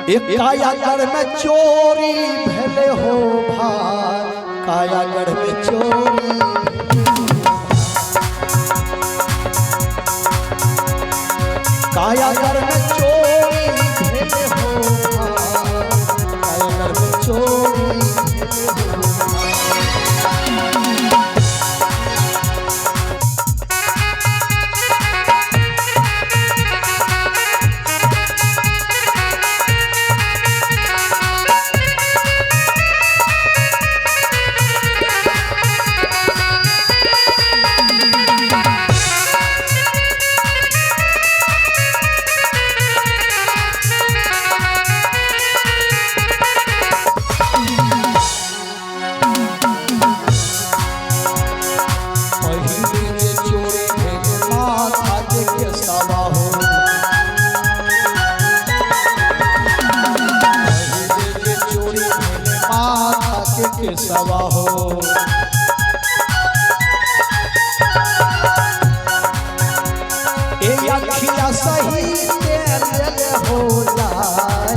एक कायागढ़ में चोरी भेले हो भाई, कायागढ़ में चोरी, कायागढ़ में चोरी भेले हो भाई, कायागढ़ में चोरी भेले हो सवा हो। ए अखिया सही तेरे हो जाए,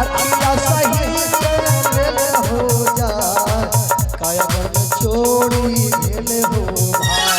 अखिया सही तेरे हो जाए, कायागढ़ में चोरी भेले हो भाई।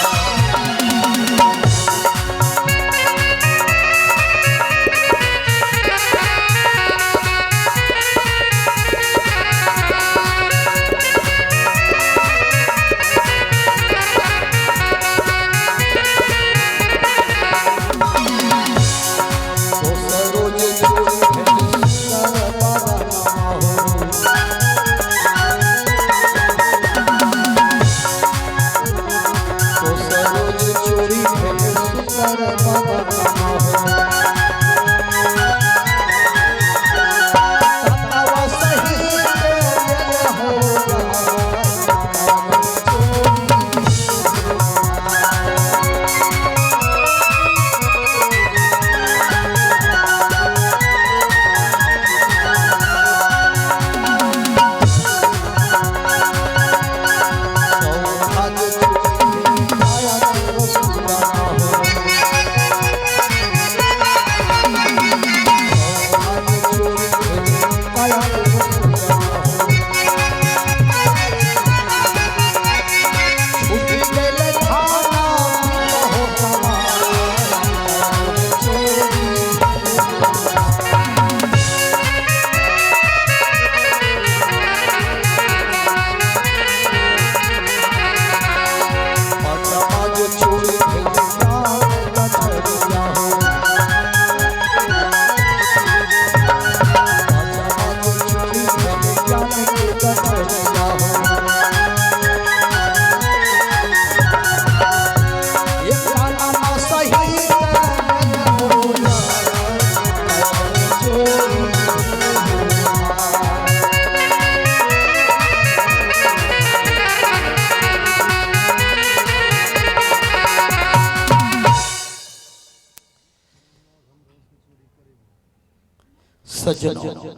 सज्जनों,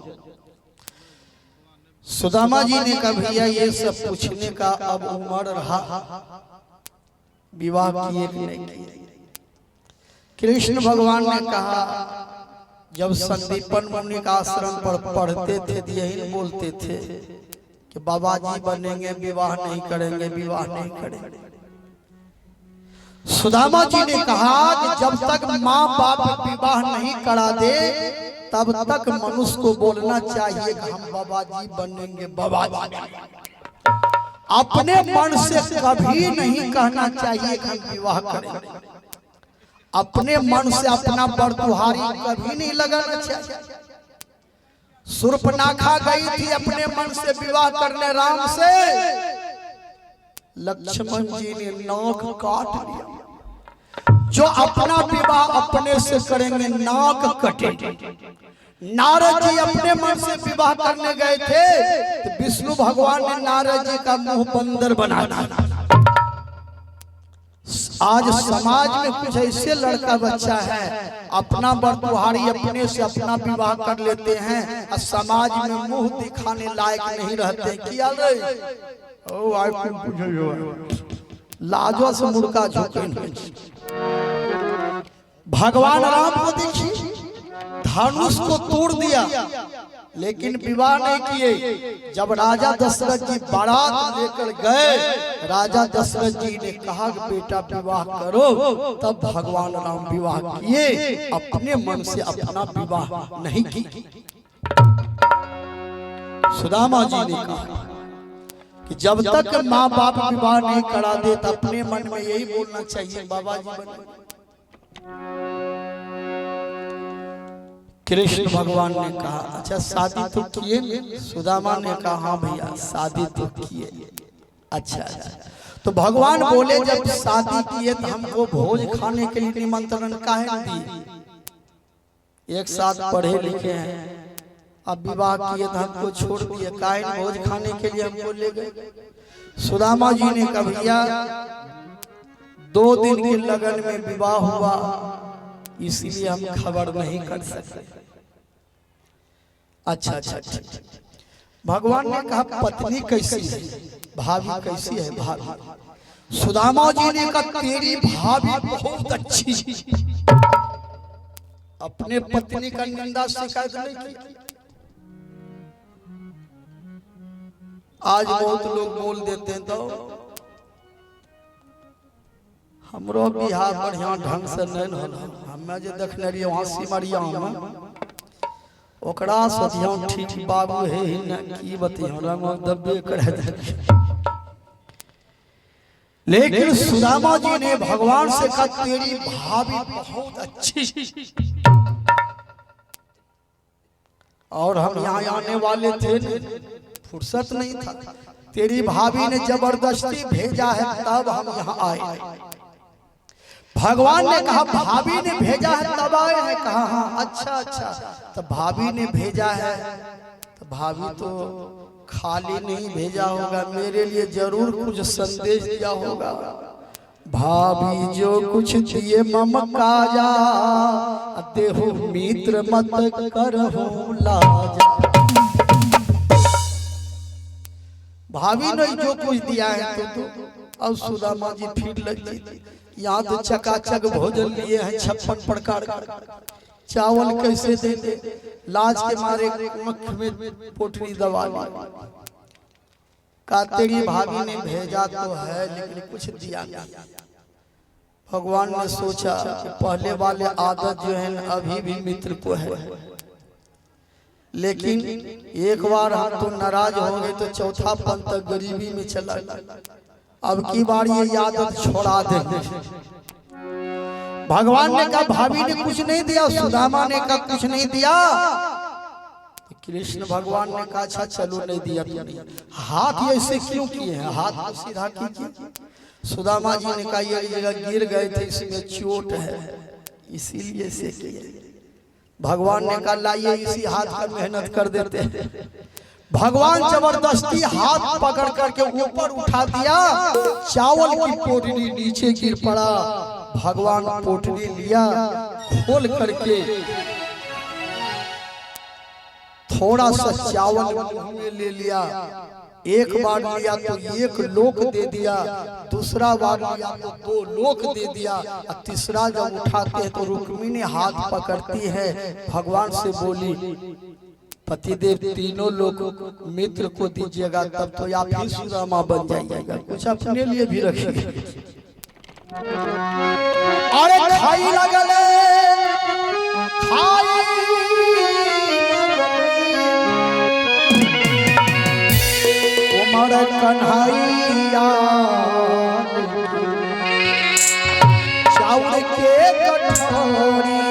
सुदामा जी ने कहा भैया ये सब पूछने का अब उम्र रहा, विवाह किए कि नहीं किए। कृष्ण भगवान ने कहा जब संदीपन मुनि का आश्रम पर पढ़ते थे यही बोलते थे कि बाबा जी बनेंगे विवाह नहीं करेंगे, विवाह नहीं करेंगे। सुदामा जी ने कहा कि जब तक माँ बाप विवाह नहीं करा दे तब तक मनुष्य को बोलना चाहिए कि हम बाबा जी बनेंगे, बाबा जी। अपने मन से कभी नहीं कहना चाहिए कि हम विवाह करेंगे। अपने मन से अपना बरतुहारी कभी नहीं लगाना चाहिए। शूर्पणखा गई थी अपने मन से विवाह करने राम से, लक्ष्मण जी ने नाक काट लिया। जो अपना विवाह अपने से करेंगे नाक कटेंगे। नारद जी अपने मन से विवाह करने गए थे तो विष्णु भगवान ने नारद जी का मुंह बंदर बना दिया। आज समाज में कुछ ऐसे लड़का बच्चा है अपना बरतुहारी अपने से अपना विवाह कर लेते हैं और समाज में मुंह दिखाने लायक नहीं रहते। किया ओ आई लाजो से मुर्गा झुके भगवान राम को देखिए, धनुष को तोड़ दिया लेकिन विवाह नहीं किए। जब राजा दशरथ जी बारात लेकर गए, राजा दशरथ जी ने कहा कि बेटा विवाह करो, तब भगवान राम विवाह किए, अपने मन से अपना विवाह नहीं किए। सुदामा जी ने कहा कि जब तक माँ बाप विवाह नहीं करा दे तो अपने मन में यही बोलना चाहिए बाबा जी बने। कृष्ण भगवान ने कहा अच्छा शादी तो किए? सुदामा ने कहा हाँ भैया शादी तो किए। अच्छा अच्छा, तो भगवान बोले जब शादी किए तो हमको भोज खाने के लिए निमंत्रण काहे दिए? एक साथ पढ़े लिखे हैं, अब विवाह किए तो हमको छोड़ दिए, काहे भोज खाने के लिए हमको ले गए? सुदामा जी ने कहा भैया 2 दिन के लगन में विवाह हुआ, इसलिए हम खबर नहीं कर सकते। अच्छा अच्छा अच्छा, भगवान ने कहा पत्नी कैसी है, भाभी कैसी है भाभी? सुदामा जी ने कहा तेरी भाभी बहुत अच्छी। अपने पत्नी का निंदा शिकायत नहीं की। आज बहुत लोग बोल देते हैं तो हमरो बिहार बढ़िया ढंग से नहीं होना, हमें जो देखने रहिए वहाँ सिमरिया में ओकरा सोचियो ठीक बाबू है ही न की बतियो रंग दबे करे दे। लेकिन सुदामा जी ने भगवान से कहा तेरी भाभी बहुत अच्छी, और हम यहाँ आने वाले थे, फुर्सत नहीं था, तेरी भाभी ने जबरदस्ती भेजा है तब हम यहाँ आए। भगवान ने कहा भाभी ने भेजा है तब आए हैं? कहा हाँ। अच्छा अच्छा, तो भाभी ने भेजा है तो भाभी तो खाली नहीं भेजा होगा, मेरे लिए जरूर कुछ संदेश दिया होगा। भाभी जो कुछ दिए मम काजा, देहु मित्र मत करहु लाजा। भाभी ने जो कुछ दिया है तो अब सुदामा जी फिर लगी, यहाँ तो चकाचक भोजन लिए हैं 56 प्रकार का, चावल कैसे दे दे? लाज के मारे मुख में पोटली दबा ली। का तेरी भाभी ने भेजा तो है लेकिन कुछ दिया नहीं। भगवान ने सोचा कि पहले वाले आदत जो है अभी भी मित्र को है, लेकिन एक बार हम तो नाराज हो गए तो चौथा पंथ तक गरीबी में चला गया, अब की बार ये आदत छोड़ा देंगे। भगवान ने कहा भाभी ने कुछ नहीं दिया, सुदामा ने कहा कुछ नहीं दिया। कृष्ण भगवान ने कहा अच्छा चलो नहीं दिया तो नहीं, हाथ ऐसे क्यों किए हैं? हाथ को सीधा कीजिए। सुदामा जी ने कहा ये जगह गिर गए थे इसमें चोट है इसीलिए से किए। भगवान ने कहा लाइए इसी हाथ का मेहनत कर देते हैं। भगवान जबरदस्ती हाथ पकड़ करके ऊपर उठा दिया, चावल की पोटली नीचे गिर पड़ा। भगवान पोटली लिया, खोल करके थोड़ा सा चावल मुंह में ले लिया। एक बार लिया तो 1 लोक दे दिया, दूसरा बार लिया तो 2 लोक दे दिया, और तीसरा जब उठाते हैं तो रुक्मिणी हाथ पकड़ती है, भगवान से बोली पतिदेव तीनों लोग मित्र को दीजिएगा तब तो आप ही सुदामा बन जाइएगा, कुछ अपने लिए भी रखिए। अरे खाई लगले खाई उमर कन्हैया चाउर के कटोरी